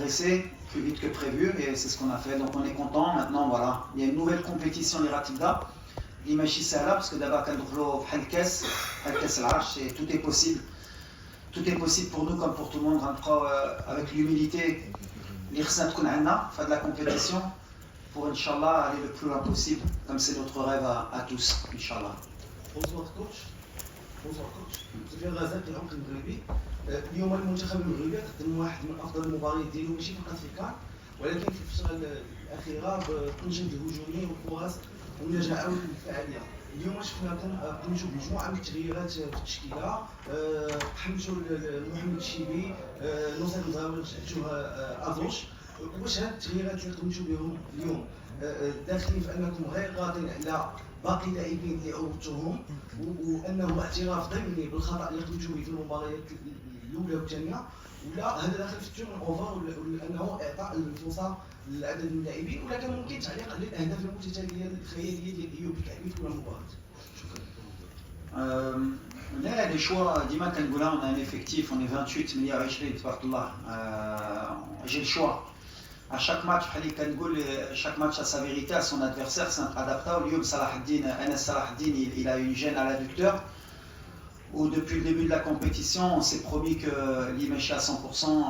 progresser plus vite que prévu et c'est ce qu'on a fait. Donc on est content. Maintenant, voilà, il y a une nouvelle compétition l'Iratibda. L'image c'est là parce que d'abord tout est possible. Tout est possible pour nous comme pour tout le monde. Avec l'humilité, l'Irsna tkun anna, faire de la compétition pour Inch'Allah aller le plus loin possible, comme c'est notre rêve à tous, Inch'Allah. Bonsoir coach. Bonsoir coach. سفيان غزال في العمق المغربي. اليوم المنتخب المغربي قدم واحد من افضل المباريات ديالو ماشي فقط في الكان ولكن في الفتره الاخيره بالتنشيط الهجومي والفرص والنجاعه والفعاليه. اليوم شفناكم قمتوا بمجموعه من التغييرات في التشكيله، حملتوا محمد الشيبي، نصير الزهراوي جعلتوه ازوش. واش هاد التغييرات اللي قمتوا بهم اليوم داخلين في انكم غير غاضين على باقي اللاعبين اللي عوضتوهم وانه اعتراف ضمني بالخطا اللي قمتوا به في المباريات الاولى والثانيه، ولا هذا داخل في التيرن اوفر ولا انه اعطاء الفرصه لعدد من اللاعبين، ولا كان ممكن تعليق على الاهداف المتتاليه الخياليه ديال ايوب الكعبي في كل مباراه؟ لا les choix ديما كنقولها on a un effectif on est 28 مليار 20 تبارك الله. J'ai le choix. À chaque match, chaque match a sa vérité, à son adversaire, c'est adaptable. Youm Salahaddin, Anas Salahaddin, il a une gêne à l'adducteur. Où depuis le début de la compétition, on s'est promis que l'image à 100%,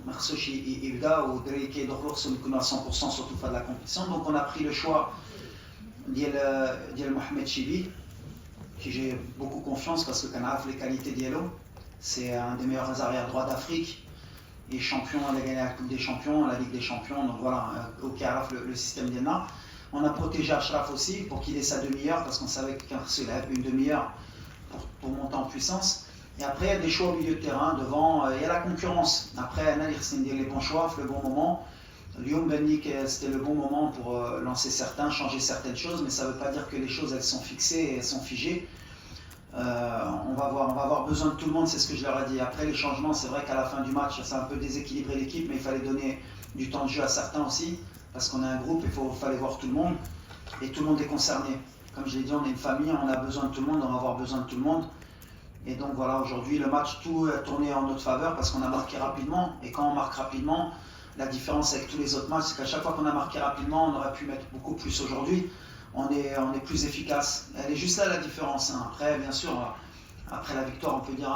Marsoch Ibda ou Drake et Dorlour sont à 100% sur toute fin de la compétition. Donc on a pris le choix d'Yel Mohamed Chibi, qui j'ai beaucoup confiance parce que Kanaf, les qualités d'Yelo, c'est un des meilleurs arrière droits d'Afrique. Il est champion, il a gagné la Coupe des Champions, la Ligue des Champions, donc voilà, au Karaf, le système d'Yena. On a protégé Ashraf aussi pour qu'il ait sa demi-heure, parce qu'on savait qu'il avait une demi-heure pour monter en puissance. Et après, il y a des choix au milieu de terrain, devant, il y a la concurrence. Après, Anna Lirsindi, les bons choix, le bon moment. Lyoum Bendik, c'était le bon moment pour lancer certains, changer certaines choses, mais ça ne veut pas dire que les choses, elles sont fixées et elles sont figées. On va avoir besoin de tout le monde, c'est ce que je leur ai dit. Après les changements, c'est vrai qu'à la fin du match, ça a un peu déséquilibré l'équipe, mais il fallait donner du temps de jeu à certains aussi, parce qu'on est un groupe, il fallait voir tout le monde, et tout le monde est concerné. Comme je l'ai dit, on est une famille, on a besoin de tout le monde, on va avoir besoin de tout le monde. Et donc voilà, aujourd'hui, le match, tout a tourné en notre faveur, parce qu'on a marqué rapidement, et quand on marque rapidement, la différence avec tous les autres matchs, c'est qu'à chaque fois qu'on a marqué rapidement, on aurait pu mettre beaucoup plus aujourd'hui. On est plus efficace. Elle est juste là la différence. Après, bien sûr, après la victoire, on peut dire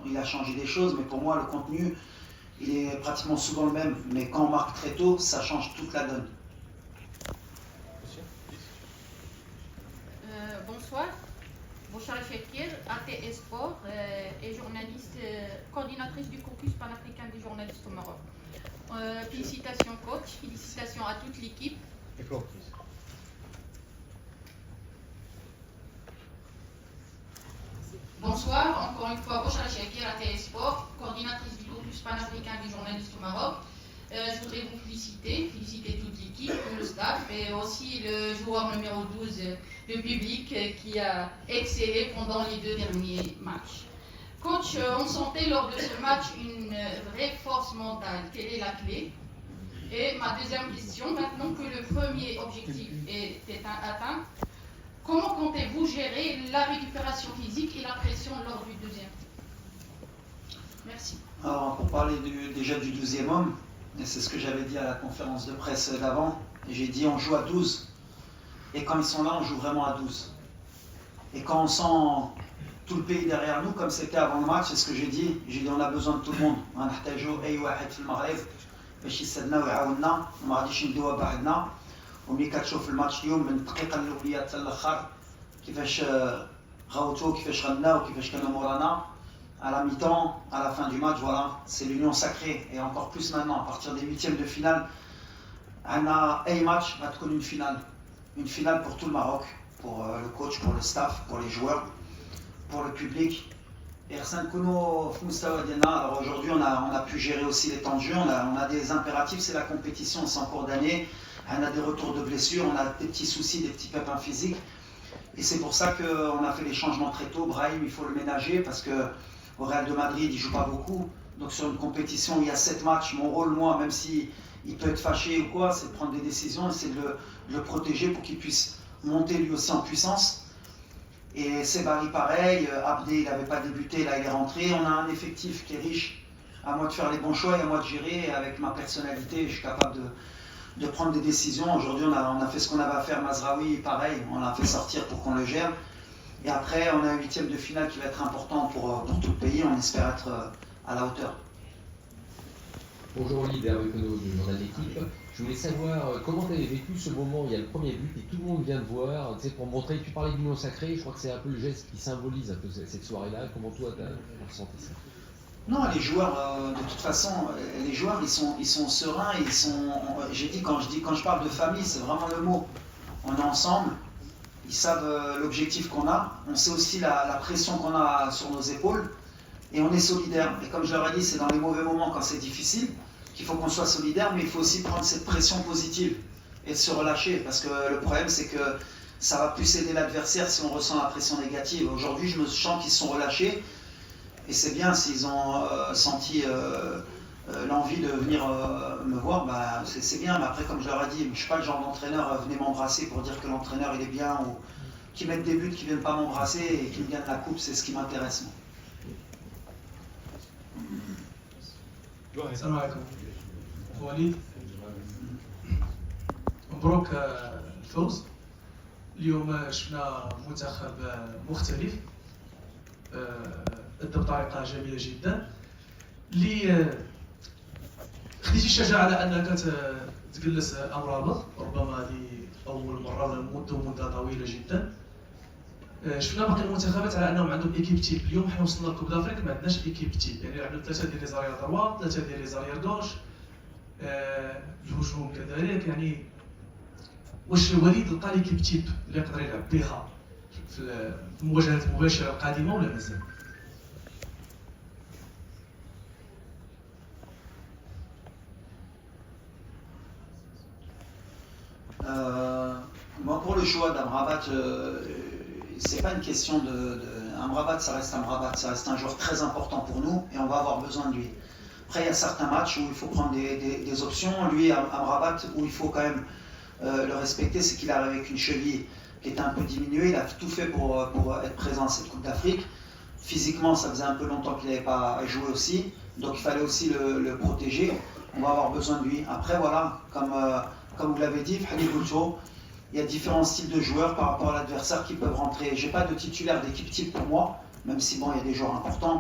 il a changé des choses, mais pour moi, le contenu, il est pratiquement souvent le même. Mais quand on marque très tôt, ça change toute la donne. Bonsoir. Bonsoir Chekir, ATS Sport et journaliste, coordinatrice du caucus panafricain des journalistes au Maroc. Félicitations coach, félicitations à toute l'équipe. Bonsoir, encore une fois, Rochal Chekir, ATS Sport, coordinatrice du caucus panafricain des journalistes au Maroc. Je voudrais vous féliciter toute l'équipe, tout le staff et aussi le joueur numéro 12, le public qui a excellé pendant les 2 derniers matchs. Coach, on sentait lors de ce match une vraie force mentale. Quelle est la clé? Et ma deuxième question, maintenant que le premier objectif est atteint, comment comptez-vous gérer la récupération physique et la pression lors du deuxième? Merci. Alors, pour parler déjà du 12e homme, et c'est ce que j'avais dit à la conférence de presse d'avant, j'ai dit on joue à 12, et quand ils sont là, on joue vraiment à 12. Et quand on sent tout le pays derrière nous, comme c'était avant le match, c'est ce que j'ai dit on a besoin de tout le monde. On نحتاجوا أي واحد في المغرب باش يساعدنا ويعاوننا وما غاديش ندوها بعضنا. وملي كتشوف الماتش اليوم من الدقيقة الأولى حتى الآخر كيفاش غوتو كيفاش غناو كيفاش كانوا مورانا. À la mi-temps, à la fin du match, voilà, c'est l'union sacrée. Et encore plus maintenant, à partir des 8e de finale, on a un match, va être une finale. Une finale pour tout le Maroc, pour le coach, pour le staff, pour les joueurs, pour le public. Et alors aujourd'hui, on a pu gérer aussi les temps de jeu. On a des impératifs, c'est la compétition, c'est en cours d'année. On a des retours de blessures, on a des petits soucis, des petits pépins physiques. Et c'est pour ça qu'on a fait les changements très tôt. Brahim, il faut le ménager parce que au Real de Madrid, il ne joue pas beaucoup. Donc sur une compétition où il y a 7 matchs, mon rôle, moi, même s'il peut être fâché ou quoi, c'est de prendre des décisions et c'est de le protéger pour qu'il puisse monter lui aussi en puissance. Et Sebari pareil, Abdé, il n'avait pas débuté, là il est rentré. On a un effectif qui est riche à moi de faire les bons choix et à moi de gérer. Et avec ma personnalité, je suis capable de prendre des décisions. Aujourd'hui, on a fait ce qu'on avait à faire. Mazraoui, pareil, on l'a fait sortir pour qu'on le gère. Et après, on a un 8e de finale qui va être important pour tout le pays. On espère être à la hauteur. Bonjour Olivier Arvecono du journal L'équipe. Je voulais savoir comment tu avais vécu ce moment, il y a le premier but et tout le monde vient de voir, tu sais, pour montrer, tu parlais d'union sacrée, je crois que c'est un peu le geste qui symbolise un peu cette soirée-là. Comment toi tu as ressenti ça? Non, les joueurs, de toute façon, les joueurs, ils sont sereins, j'ai dit, quand je parle de famille, c'est vraiment le mot. On est ensemble, ils savent l'objectif qu'on a, on sait aussi la pression qu'on a sur nos épaules, et on est solidaires. Et comme je leur ai dit, c'est dans les mauvais moments, quand c'est difficile, qu'il faut qu'on soit solidaire, mais il faut aussi prendre cette pression positive et se relâcher, parce que le problème, c'est que ça va plus aider l'adversaire si on ressent la pression négative. Aujourd'hui, je me sens qu'ils sont relâchés, et c'est bien s'ils ont senti l'envie de venir me voir, bah, c'est bien. Mais après, comme je leur ai dit, je ne suis pas le genre d'entraîneur, venez m'embrasser pour dire que l'entraîneur il est bien, ou qui mettent des buts, qui ne viennent pas m'embrasser et qui me gagnent la coupe, c'est ce qui m'intéresse. السلام عليكم. وليد مبروك الفوز. اليوم شفنا منتخب مختلف أدى بطريقة جميلة جدا اللي خديتي الشجاعة على أنك تجلس أمرابط، ربما هذه أول مرة مدة طويلة جدا. شفنا باقي المنتخبات على انهم عندهم ايكيب تيب. اليوم حنا وصلنا لكوب دافريك ما عندناش ايكيب تيب، يعني عندنا 3 ديال لي زاريير دروا، 3 ديال لي زاريير غوش، الهجوم كذلك. يعني واش وليد لقى ليكيب تيب اللي يقدر يلعب بها في المواجهات المباشره القادمه ولا مازال؟ Moi, pour le choix d'Amrabat, c'est pas une question Amrabat, ça reste Amrabat, ça reste un joueur très important pour nous et on va avoir besoin de lui. Après, il y a certains matchs où il faut prendre des options. Lui, Amrabat, où il faut quand même le respecter, c'est qu'il arrive avec une cheville qui était un peu diminuée. Il a tout fait pour être présent à cette Coupe d'Afrique. Physiquement, ça faisait un peu longtemps qu'il n'avait pas joué aussi, donc il fallait aussi le protéger. On va avoir besoin de lui. Après, voilà, comme vous l'avez dit, Fahdi Boucho, il y a différents styles de joueurs par rapport à l'adversaire qui peuvent rentrer. Je n'ai pas de titulaire d'équipe type pour moi, même si bon, il y a des joueurs importants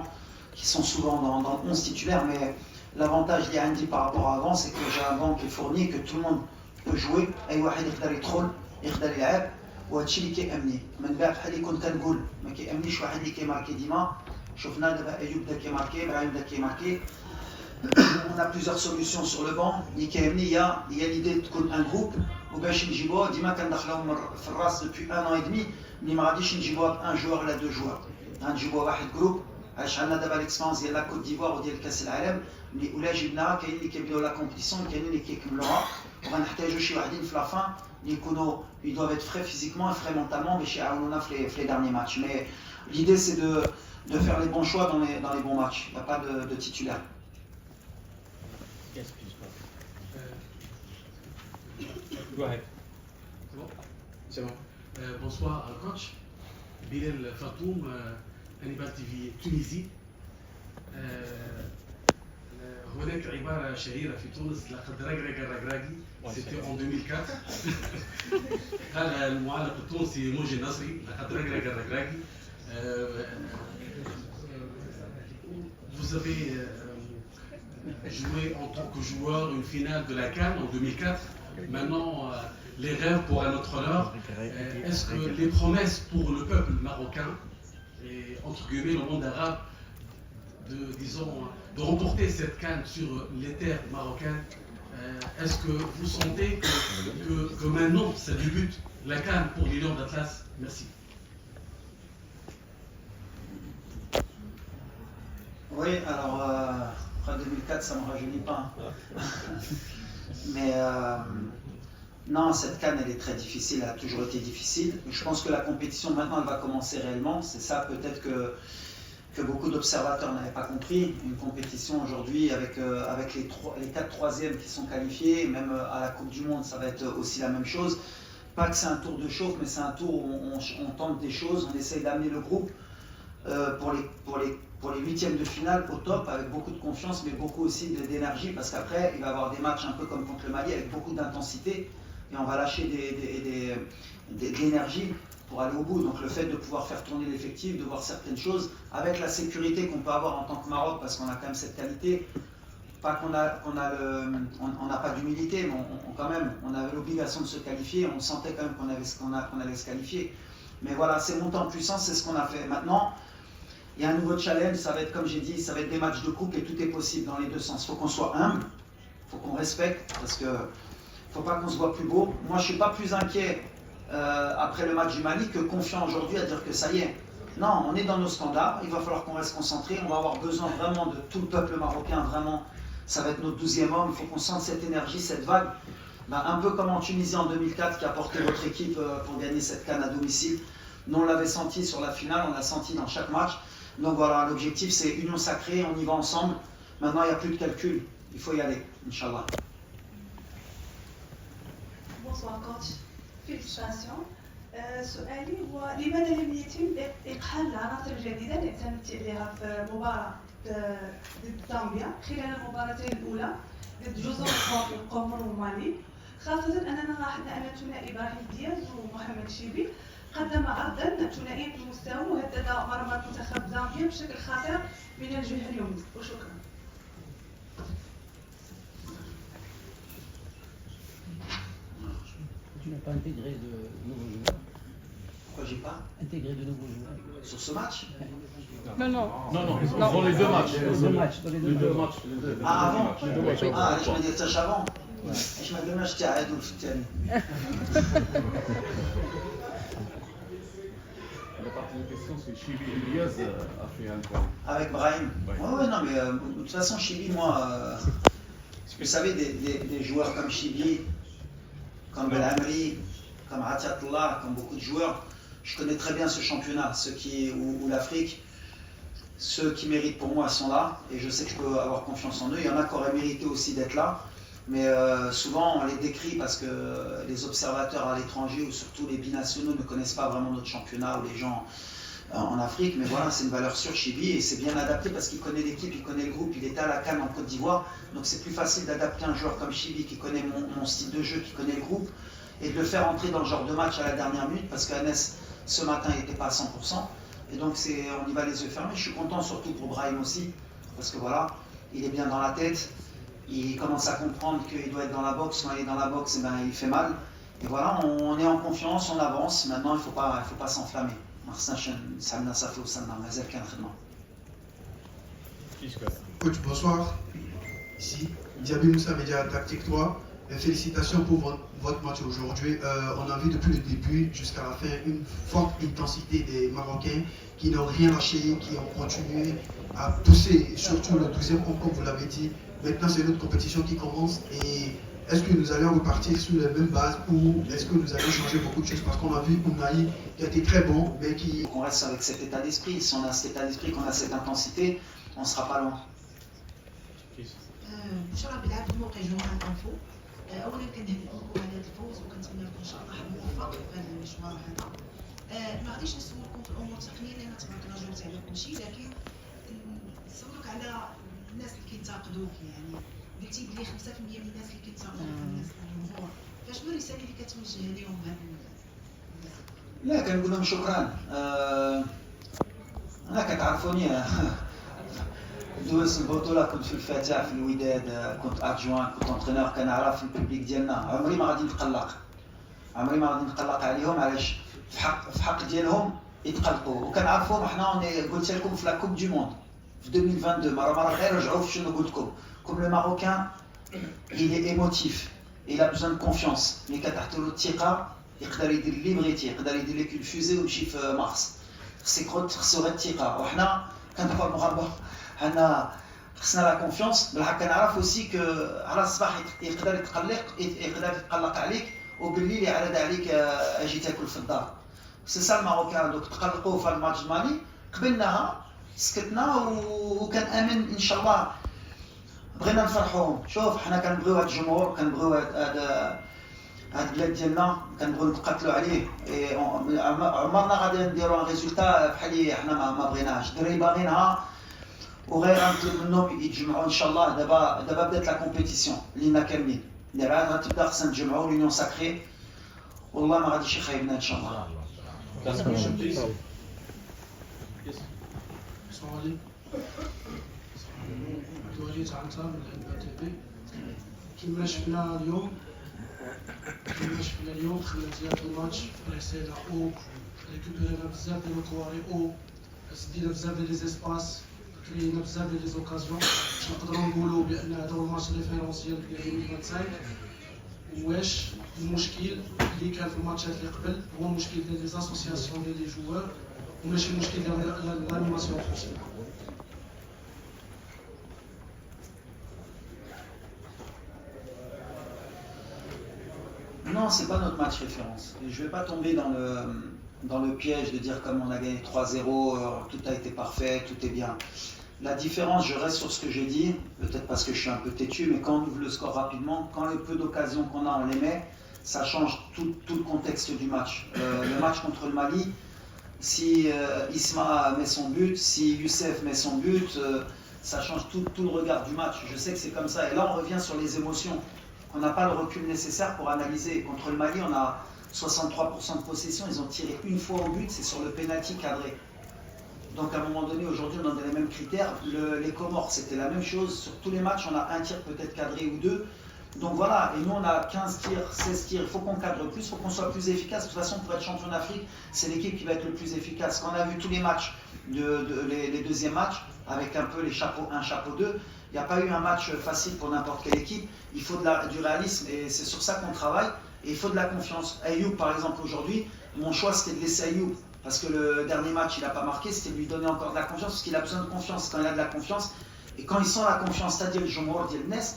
qui sont souvent dans le 11 titulaire, mais l'avantage lié à Andy par rapport à avant, c'est que j'ai un banc qui est fourni, que tout le monde peut jouer. أي واحد يقدر يدخل يقدر يلعب وهادشي اللي كيأمني. من بعد بحال اللي كنت كنقول ما كيأمنيش واحد اللي كيماركي ديما. شفنا دابا أيوب بدا كيماركي، إبراهيم بدا كيماركي. On a plusieurs solutions sur le banc. Il y a l'idée de un groupe وباش نجيبوه ديما كندخلوهم في الراس depuis 1 an et demi اللي ما غاديش نجيبوها بان جوار ولا 2 جوار، غنجيبوها واحد جروب. علاش عندنا دابا ليكسبيرونس ديال لا كوت ديفوار وديال كاس العالم اللي ولا جبناها كاين اللي كيبداو لا كومبيتيسيون كاين اللي كيكملوها، وغنحتاجوا شي واحدين في لافان اللي يكونوا ils doivent être frais physiquement et frais mentalement باش يعاونونا في les derniers matchs. Mais l'idée c'est de faire les bons choix dans les bons matchs. Il n'y a pas de titulaire. Yes, please. Go ahead. C'est bon? C'est bon. Bonsoir coach. Bilal Fatoum, Hannibal TV Tunisie. هناك عبارة شهيرة في تونس لقد رقرق الرقراقي، c'était en 2004. قال المعلق التونسي موجي النصري لقد رقرق الرقراقي. Vous avez joué en tant que joueur une finale de la CAN en 2004. Maintenant, les rêves pour un autre heure. Est-ce que les promesses pour le peuple marocain et entre guillemets le monde arabe de remporter cette CAN sur les terres marocaines, est-ce que vous sentez que maintenant ça débute la CAN pour les Lions d'Atlas? Merci. Oui, alors après 2004 ça ne me rajeunit pas. Mais non, cette CAN elle est très difficile, elle a toujours été difficile. Je pense que la compétition maintenant elle va commencer réellement. C'est ça peut-être que beaucoup d'observateurs n'avaient pas compris. Une compétition aujourd'hui avec les 4 troisièmes qui sont qualifiés, même à la Coupe du Monde ça va être aussi la même chose. Pas que c'est un tour de chauffe, mais c'est un tour où on tente des choses, on essaye d'amener le groupe pour les huitièmes de finale au top, avec beaucoup de confiance, mais beaucoup aussi d'énergie, parce qu'après, il va y avoir des matchs un peu comme contre le Mali, avec beaucoup d'intensité, et on va lâcher de l'énergie pour aller au bout. Donc le fait de pouvoir faire tourner l'effectif, de voir certaines choses, avec la sécurité qu'on peut avoir en tant que Maroc, parce qu'on a quand même cette qualité, pas qu'on n'a pas d'humilité, mais quand même, on avait l'obligation de se qualifier, on sentait quand même qu'on allait se qualifier. Mais voilà, c'est monté en puissance, c'est ce qu'on a fait. Maintenant, il y a un nouveau challenge, ça va être, comme j'ai dit, ça va être des matchs de coupe et tout est possible dans les deux sens. Il faut qu'on soit humble, il faut qu'on respecte, parce qu'il ne faut pas qu'on se voit plus beau. Moi, je ne suis pas plus inquiet après le match du Mali que confiant aujourd'hui à dire que ça y est. Non, on est dans nos standards, il va falloir qu'on reste concentré, on va avoir besoin vraiment de tout le peuple marocain, vraiment. Ça va être notre 12e homme, il faut qu'on sente cette énergie, cette vague. Ben, un peu comme en Tunisie en 2004 qui a porté votre équipe pour gagner cette CAN à domicile. Nous on l'avait senti sur la finale, on l'a senti dans chaque match. Donc voilà, l'objectif c'est union sacrée, on y va ensemble. Maintenant il n'y a plus de calcul, il faut y aller, Inch'Allah. Bonsoir coach, félicitations. سؤالي هو لماذا لم يتم إقحال العناصر الجديدة اللي اعتمدت عليها في مباراة ضد زامبيا خلال المباراتين الأولى ضد جزر القمر ومالي، خاصة أننا لاحظنا أن ثنائي إبراهيم دياز ومحمد شيبي قدم عرضا ثنائيا المستوى وهدد مرمى منتخب زامبيا بشكل خطير من الجهة اليمنى. وشكرا. Tu n'as pas intégré de nouveaux joueurs. Pourquoi j'ai pas Intégré de nouveaux joueurs. Sur ce match? Non, dans les deux matchs. Dans les deux matchs. Ah, avant? Ah, je me détache avant. Je me demande, je tiens à Edouard Fitiani. La partie de question, c'est Chibi Elias a fait un point. Avec Brahim. Ouais, non, mais de toute façon, Chibi, moi, vous savez, des joueurs comme Chibi, comme Belamri, comme Atiatullah, comme beaucoup de joueurs, je connais très bien ce championnat, ou l'Afrique. Ceux qui méritent pour moi sont là, et je sais que je peux avoir confiance en eux. Il y en a qui auraient mérité aussi d'être là, mais souvent on les décrit parce que les observateurs à l'étranger, ou surtout les binationaux, ne connaissent pas vraiment notre championnat, ou les gens en Afrique. Mais voilà, c'est une valeur sûre Chibi, et c'est bien adapté parce qu'il connaît l'équipe, il connaît le groupe, il était à la CAN en Côte d'Ivoire, donc c'est plus facile d'adapter un joueur comme Chibi qui connaît mon style de jeu, qui connaît le groupe, et de le faire entrer dans le genre de match à la dernière minute, parce qu'Anes, ce matin, il n'était pas à 100%, et donc on y va les yeux fermés. Je suis content surtout pour Brahim aussi, parce que voilà, il est bien dans la tête, il commence à comprendre qu'il doit être dans la boxe. Quand il est dans la boxe, eh ben, il fait mal, et voilà, on est en confiance, on avance. Maintenant, il ne faut pas s'enflammer. Coach, bonsoir. Ici, Diaby Moussa, Média Tactique 3. Félicitations pour votre match aujourd'hui. On a vu depuis le début jusqu'à la fin une forte intensité des Marocains qui n'ont rien lâché, qui ont continué à pousser, surtout le 12e homme, comme vous l'avez dit. Maintenant, c'est notre compétition qui commence. Et est-ce que nous allons repartir sur les mêmes bases ou est-ce que nous allons changer beaucoup de choses? Parce qu'on a vu Ounaï qui a été très bon, mais qui... On reste avec cet état d'esprit. Si on a cet état d'esprit, qu'on a cette intensité, on ne sera pas loin. اولا كنهنئكم على هذا الفوز وكنتمنى لكم ان شاء الله حظ موفق في هذا المشوار هذا. ما غاديش نسولكم في الامور التقنيه لان تبارك الله جاوبت على كل شيء، لكن نسولك على الناس اللي كينتقدوك. يعني قلتي بلي 5% من الناس اللي كينتقدوك الناس الجمهور، فشنو الرساله اللي كتوجه لهم هاد الناس؟ لا كنقول لهم شكرا. انا كتعرفوني دوز البطولة كنت في الفتاة في الوداد، كنت ادجوان، كنت انترينور، كنعرف البوبليك ديالنا. عمري ما غادي نتقلق عليهم. علاش؟ في حق ديالهم يتقلقوا وكنعرفوهم. حنا قلت لكم في لا كوب دو موند في 2022 مرة غير رجعوا في شنو قلت لكم. كوم لو ماروكان il est émotif, il a besoin de confiance. ملي كتعطي له الثقة يقدر يدير اللي بغيتي، يقدر يدير لك الفوزي ويمشي في مارس. خصو غير الثقة، وحنا كندخلوا المغاربة حنا خصنا لا كونفيونس. بالحق كنعرف اوسي كو على الصباح يقدر يتقلق عليك، وبالليل يعرض عليك اجي تاكل في الدار. سي سا الماروكان. دوك تقلقوا في الماتش المالي، قبلناها سكتنا وكان امن ان شاء الله. بغينا نفرحوهم. شوف حنا كنبغيو هاد الجمهور، كنبغيو هاد البلاد ديالنا كنبغيو نتقاتلوا عليه عمرنا غادي نديروا ان ريزولتا بحال اللي حنا ما بغيناهش الدراري باغينها وغير غنطلب منهم يتجمعوا ان شاء الله دابا بدات لا كومبيتيسيون لينا كاملين دابا غتبدا خصنا نتجمعوا لونيون ساكري والله ما غاديش يخيبنا ان شاء الله. السلام عليكم. وليد عنتر من الانبا تي في. كما شفنا اليوم خدمنا مزيان في الماتش ريسينا او ريكوبيرينا بزاف ديال الكواري او سدينا بزاف ديال لي زيسباس كرينا بزاف ديال لي زوكازيون باش نقدروا نقولوا بان هذا هو الماتش ريفيرونسيال ديال 2025. واش المشكل اللي كان في الماتشات اللي قبل هو المشكل ديال لي زاسوسياسيون ديال لي جوار وماشي المشكل ديال الانيماسيون فوسيل. Non, c'est pas notre match référence. Je vais pas tomber dans le piège de dire comme on a gagné 3-0, tout a été parfait, tout est bien. La différence, je reste sur ce que j'ai dit, peut-être parce que je suis un peu têtu, mais quand on ouvre le score rapidement, quand le peu d'occasions qu'on a, on les met, ça change tout le contexte du match. Le match contre le Mali, si Isma met son but, si Youssef met son but, ça change tout le regard du match. Je sais que c'est comme ça. Et là, on revient sur les émotions. On n'a pas le recul nécessaire pour analyser. Contre le Mali, on a 63% de possession. Ils ont tiré une fois au but, c'est sur le penalty cadré. Donc à un moment donné, aujourd'hui, on a les mêmes critères. Les Comores, c'était la même chose. Sur tous les matchs, on a un tir peut-être cadré ou deux. Donc voilà, et nous on a 15 tirs, 16 tirs, il faut qu'on cadre plus, il faut qu'on soit plus efficace. De toute façon, pour être champion d'Afrique, c'est l'équipe qui va être le plus efficace. Quand on a vu tous les matchs, les deuxièmes matchs, avec un peu les chapeaux 1, chapeau 2, il n'y a pas eu un match facile pour n'importe quelle équipe. Il faut du réalisme et c'est sur ça qu'on travaille. Et il faut de la confiance. Ayoub, par exemple, aujourd'hui, mon choix c'était de laisser Ayoub. Parce que le dernier match, il n'a pas marqué, c'était de lui donner encore de la confiance, parce qu'il a besoin de confiance. Quand il a de la confiance, et quand il sent la confiance, c'est-à-dire le Jomor, le Nes,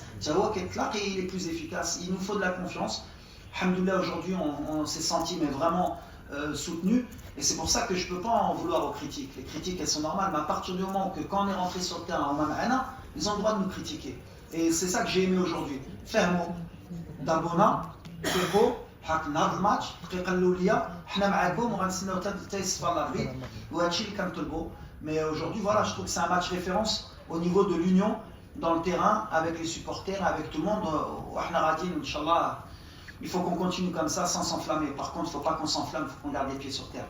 il est plus efficace. Il nous faut de la confiance. Alhamdoulilah, aujourd'hui, on s'est senti mais vraiment soutenu. Et c'est pour ça que je ne peux pas en vouloir aux critiques. Les critiques, elles sont normales, mais à partir du moment que quand on est rentré sur le terrain, ils ont le droit de nous critiquer. Et c'est ça que j'ai aimé aujourd'hui. Fermo, Dabona, Febo, حقنا هذا الماتش الدقيقه الاوليه حنا معاكم وغنستناو حتى يصفى الاربيط وهادشي اللي كنطلبوا. Mais aujourd'hui, voilà, je trouve que c'est un match référence au niveau de l'union dans le terrain, avec les supporters, avec tout le monde. Inch'Allah, il faut qu'on continue comme ça sans s'enflammer. Par contre, il ne faut pas qu'on s'enflamme, il faut qu'on garde les pieds sur terre.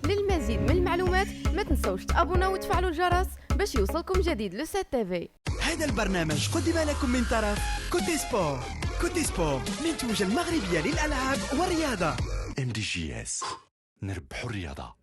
للمزيد من المعلومات ما تنسوش تابوناو وتفعلوا الجرس باش يوصلكم جديد لو 7 تيفي. هذا البرنامج قدم لكم من طرف كوتي سبور. كوتي سبور منتوج المغربية للألعاب والرياضة. MDGS نربحوا الرياضة.